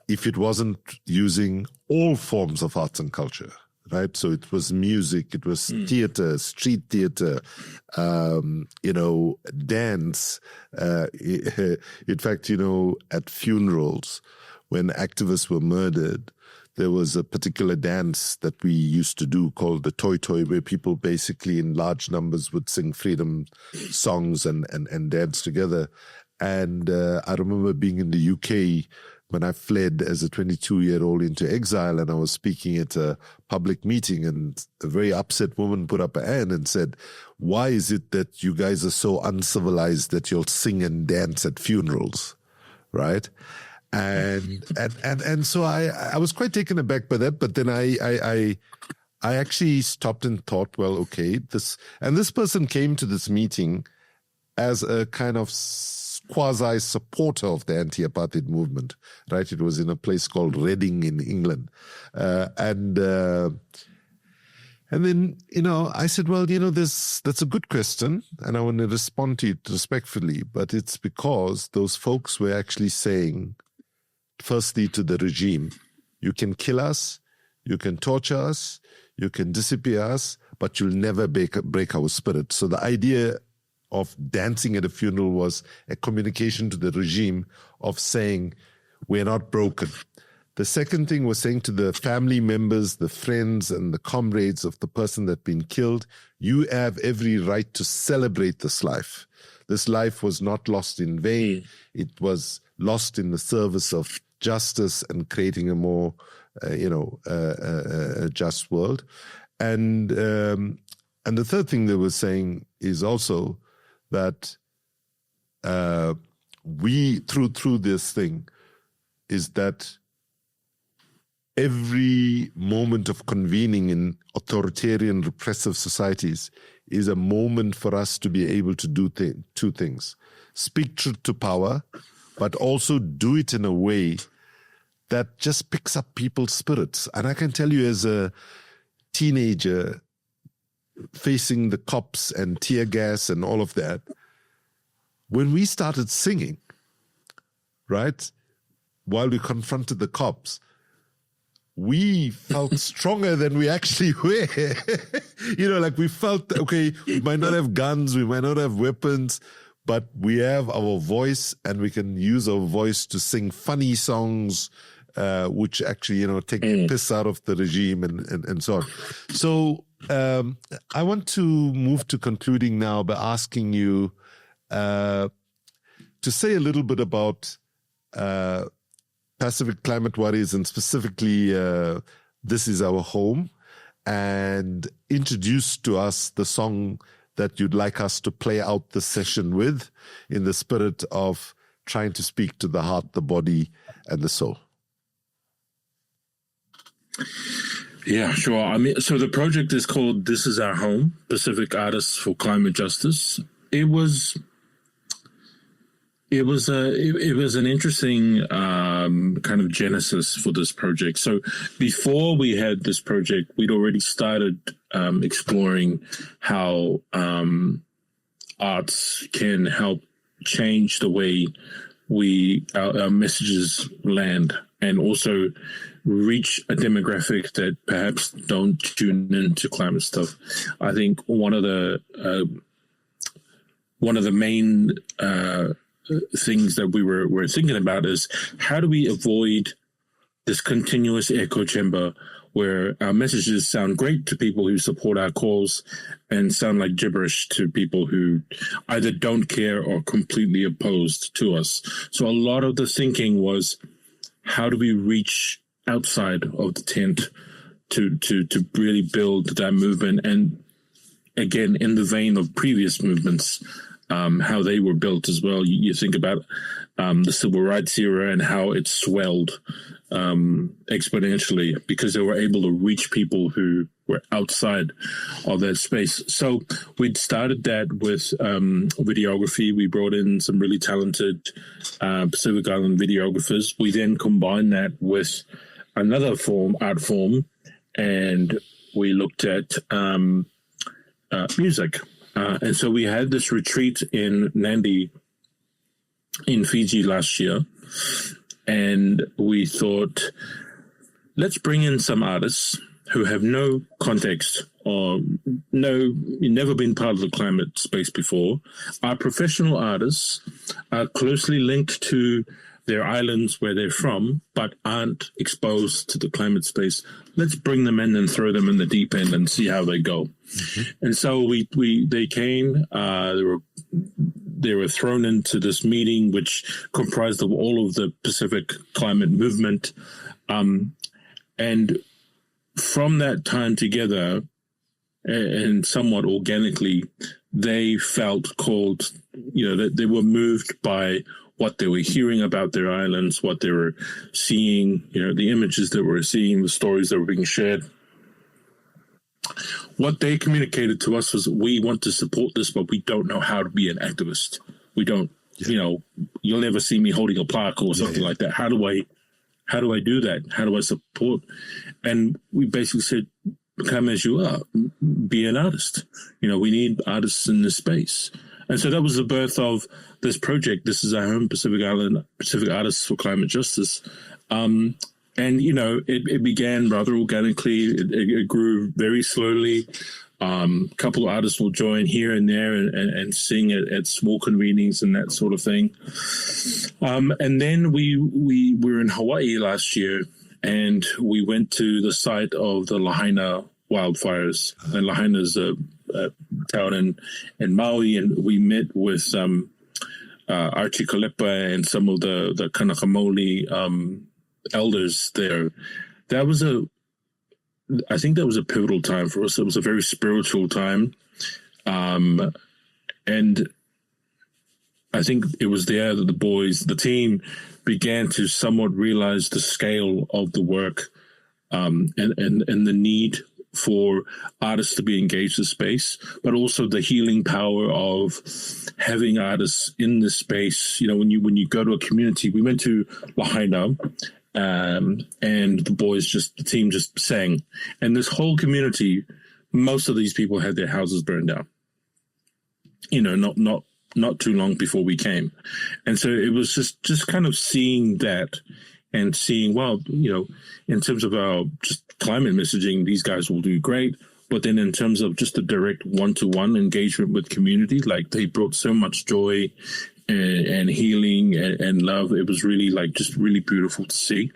if it wasn't using all forms of arts and culture, right? So it was music, it was theater, street theater, dance. In fact, at funerals, when activists were murdered, there was a particular dance that we used to do called the Toi Toi, where people basically in large numbers would sing freedom songs and dance together. And I remember being in the UK when I fled as a 22-year-old into exile, and I was speaking at a public meeting, and a very upset woman put up a hand and said, "Why is it that you guys are so uncivilized that you'll sing and dance at funerals?" Right? And so I was quite taken aback by that, but then I actually stopped and thought, well, okay, this person came to this meeting as a kind of quasi-supporter of the anti-apartheid movement, right? It was in a place called Reading in England. And then, I said, well, that's a good question, and I want to respond to it respectfully, but it's because those folks were actually saying, firstly, to the regime, you can kill us, you can torture us, you can disappear us, but you'll never break our spirit. So the idea of dancing at a funeral was a communication to the regime of saying, we're not broken. The second thing was saying to the family members, the friends and the comrades of the person that had been killed, you have every right to celebrate this life. This life was not lost in vain. It was lost in the service of justice and creating a more, just world. And the third thing they were saying is also that we, through this thing, is that every moment of convening in authoritarian, repressive societies is a moment for us to be able to do two things. Speak truth to power, but also do it in a way that just picks up people's spirits. And I can tell you, as a teenager facing the cops and tear gas and all of that, when we started singing, right, while we confronted the cops, we felt stronger than we actually were. We felt, okay, we might not have guns, we might not have weapons, but we have our voice, and we can use our voice to sing funny songs, which actually, take the piss out of the regime and so on. So I want to move to concluding now by asking you to say a little bit about Pacific Climate Warriors, and specifically This Is Our Home, and introduce to us the song that you'd like us to play out the session with, in the spirit of trying to speak to the heart, the body, and the soul. Yeah, sure. I mean, so the project is called This Is Our Home, Pacific Artists for Climate Justice. It was It was an interesting kind of genesis for this project. So before we had this project, we'd already started exploring how arts can help change the way our messages land, and also reach a demographic that perhaps don't tune into climate stuff. I think one of the main things that we were thinking about is, how do we avoid this continuous echo chamber where our messages sound great to people who support our cause and sound like gibberish to people who either don't care or completely opposed to us. So a lot of the thinking was, how do we reach outside of the tent to really build that movement? And again, in the vein of previous movements, how they were built as well. You think about the civil rights era and how it swelled exponentially because they were able to reach people who were outside of that space. So we'd started that with videography. We brought in some really talented Pacific Island videographers. We then combined that with another art form, and we looked at music. And so we had this retreat in Nadi in Fiji last year, and we thought, let's bring in some artists who have no context or never been part of the climate space before. Our professional artists are closely linked to their islands where they're from, but aren't exposed to the climate space. Let's bring them in and throw them in the deep end and see how they go. Mm-hmm. And so they came. They were thrown into this meeting, which comprised of all of the Pacific climate movement, and from that time together, and somewhat organically, they felt called. That they were moved by what they were hearing about their islands, what they were seeing, the images that we're seeing, the stories that were being shared. What they communicated to us was, we want to support this, but we don't know how to be an activist. We don't, you'll never see me holding a plaque or something like that. How do I do that? How do I support? And we basically said, come as you are, be an artist. We need artists in this space. And so that was the birth of this project. This is our home, Pacific Artists for Climate Justice. And, it began rather organically. It grew very slowly. A couple of artists will join here and there and sing at small convenings and that sort of thing. And then we were in Hawaii last year, and we went to the site of the Lahaina wildfires. And Lahaina is a town in Maui, and we met with Archie Kalepa and some of the Kanaka elders there. I think that was a pivotal time for us. It was a very spiritual time. And I think it was there that the team began to somewhat realize the scale of the work and the need for artists to be engaged in space, but also the healing power of having artists in this space. When you go to a community, we went to Lahaina, and the team just sang, and this whole community, most of these people had their houses burned down. Not too long before we came, and so it was just kind of seeing that. And seeing, in terms of our just climate messaging, these guys will do great. But then in terms of just the direct one-to-one engagement with community, like, they brought so much joy and healing and love. It was really just really beautiful to see.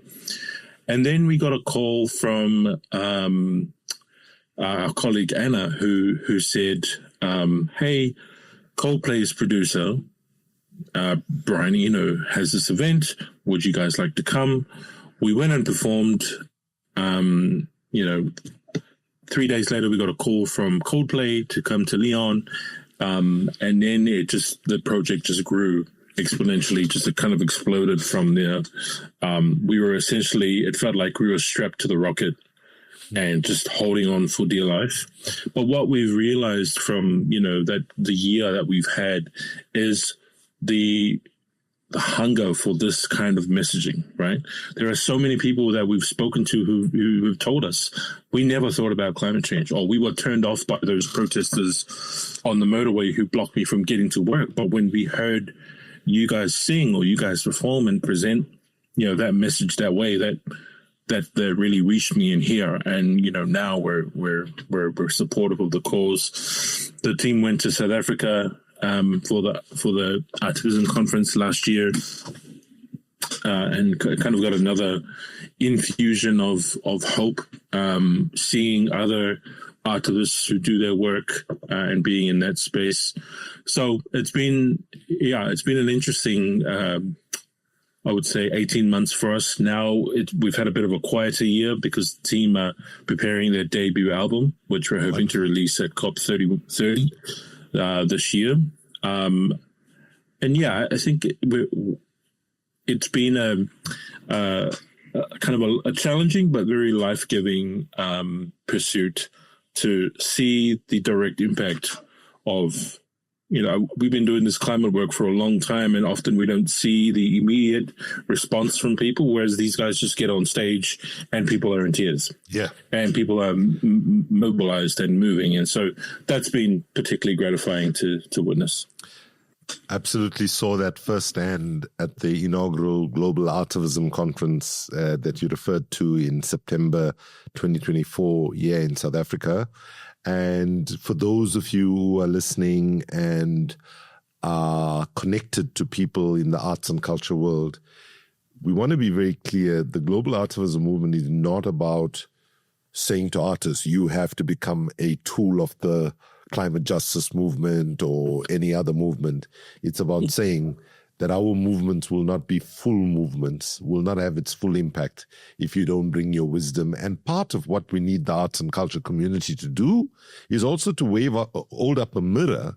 And then we got a call from our colleague Anna, who said, hey, Coldplay's producer, Brian Eno, has this event. Would you guys like to come? We went and performed. 3 days later, we got a call from Coldplay to come to Leon. And then the project just grew exponentially, it kind of exploded from there. We were it felt like we were strapped to the rocket and just holding on for dear life. But what we've realized from, that the year that we've had is the hunger for this kind of messaging, right? There are so many people that we've spoken to who've told us we never thought about climate change, or we were turned off by those protesters on the motorway who blocked me from getting to work. But when we heard you guys sing or you guys perform and present, that message that way, that really reached me in here. And, now we're supportive of the cause. The team went to South Africa for the Activism conference last year, and kind of got another infusion of hope, seeing other activists who do their work and being in that space. So it's been an interesting, I would say, 18 months for us. Now we've had a bit of a quieter year because the team are preparing their debut album, which we're hoping to release at COP 30 this year. I think it's been a kind of a challenging but very life-giving pursuit to see the direct impact of, we've been doing this climate work for a long time, and often we don't see the immediate response from people, whereas these guys just get on stage and people are in tears. Yeah. And people are mobilized and moving. And so that's been particularly gratifying to witness. Absolutely saw that firsthand at the inaugural Global Activism Conference that you referred to in September 2024 here in South Africa. And for those of you who are listening and are connected to people in the arts and culture world, we want to be very clear. The global activism movement is not about saying to artists, you have to become a tool of the climate justice movement or any other movement. It's about saying that our movements will not be full movements, will not have its full impact if you don't bring your wisdom. And part of what we need the arts and culture community to do is also to hold up a mirror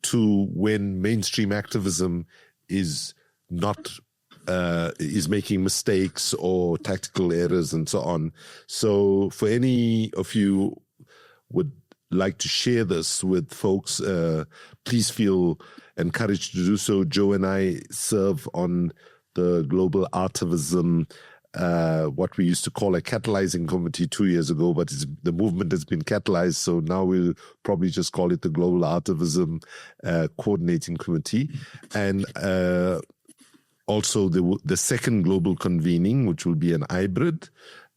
to when mainstream activism is not is making mistakes or tactical errors and so on. So for any of you would like to share this with folks, please feel encouraged to do so. Joe and I serve on the Global Activism, what we used to call a catalyzing committee 2 years ago, but the movement has been catalyzed, so now we'll probably just call it the Global Activism Coordinating Committee. And also the second global convening, which will be an hybrid.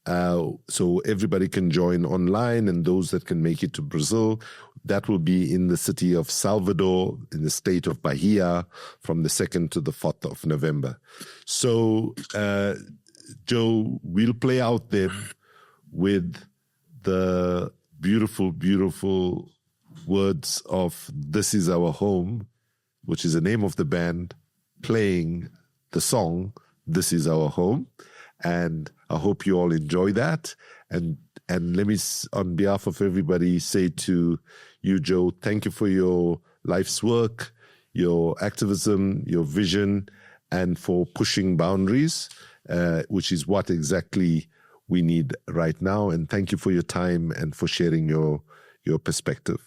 So everybody can join online, and those that can make it to Brazil, that will be in the city of Salvador, in the state of Bahia, from the 2nd to the 4th of November. So, Joe, we'll play out there with the beautiful, beautiful words of This Is Our Home, which is the name of the band, playing the song This Is Our Home. And I hope you all enjoy that. And let me, on behalf of everybody, say to you, Joe, thank you for your life's work, your activism, your vision, and for pushing boundaries, which is what exactly we need right now. And thank you for your time and for sharing your perspective.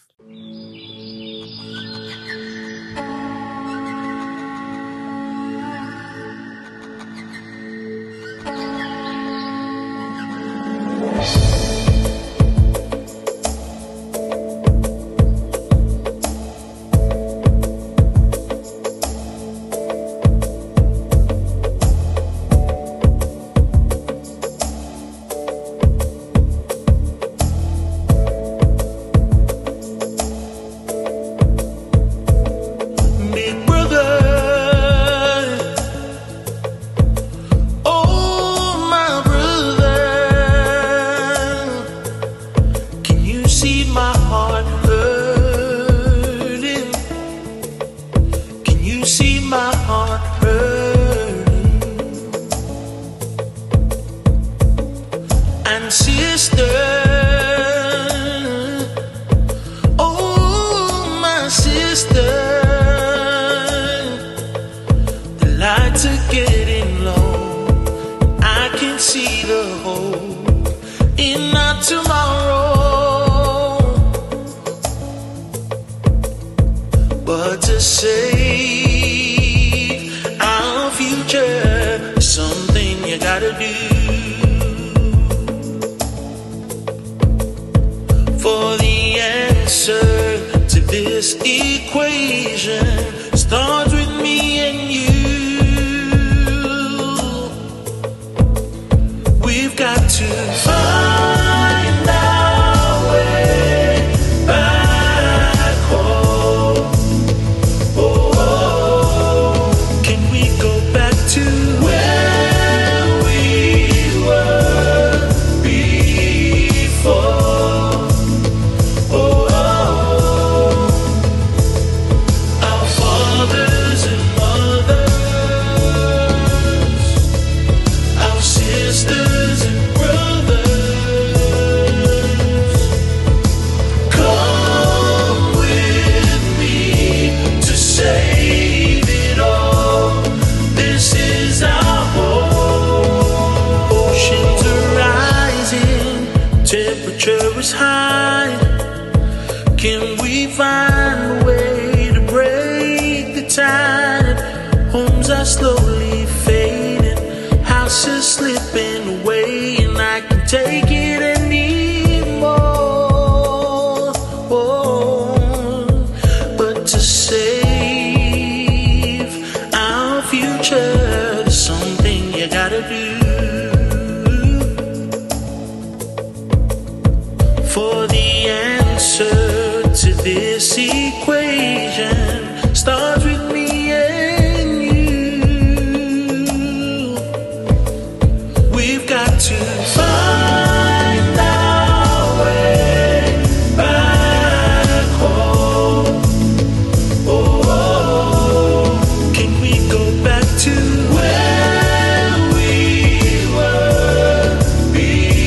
But to save our this equation starts with me and you. We've got to find our way back home. Oh, can we go back to where we were before? Temperature is high. Can we find a way to break the tide? Homes are slowly fading, houses slipping away, and I can take it anymore. But to save our future, there's something you gotta do. For the answer to this equation starts with me and you. We've got to find our way back home. Oh, can we go back to where we were before?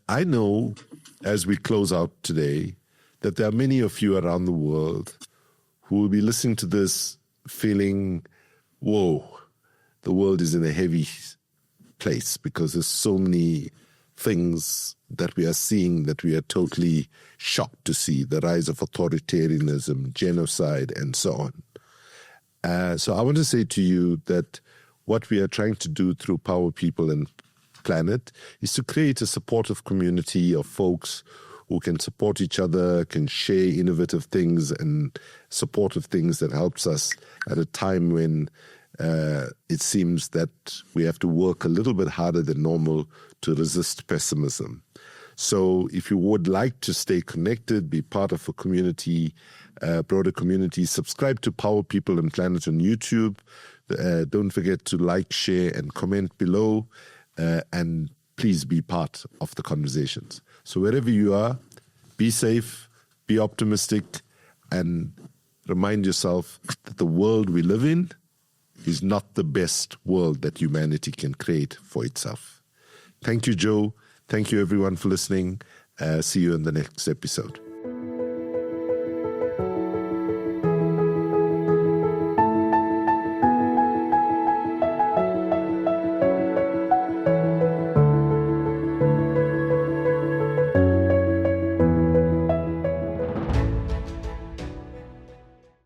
I know, as we close out today, that there are many of you around the world who will be listening to this feeling, whoa, the world is in a heavy place because there's so many things that we are seeing that we are totally shocked to see, the rise of authoritarianism, genocide, and so on. So I want to say to you that what we are trying to do through Power People and Planet is to create a supportive community of folks who can support each other, can share innovative things and supportive things that helps us at a time when it seems that we have to work a little bit harder than normal to resist pessimism. So if you would like to stay connected, be part of a community, broader community, subscribe to Power People and Planet on YouTube. Don't forget to like, share, and comment below. And please be part of the conversations. So wherever you are, be safe, be optimistic, and remind yourself that the world we live in is not the best world that humanity can create for itself. Thank you, Joe. Thank you, everyone, for listening. See you in the next episode.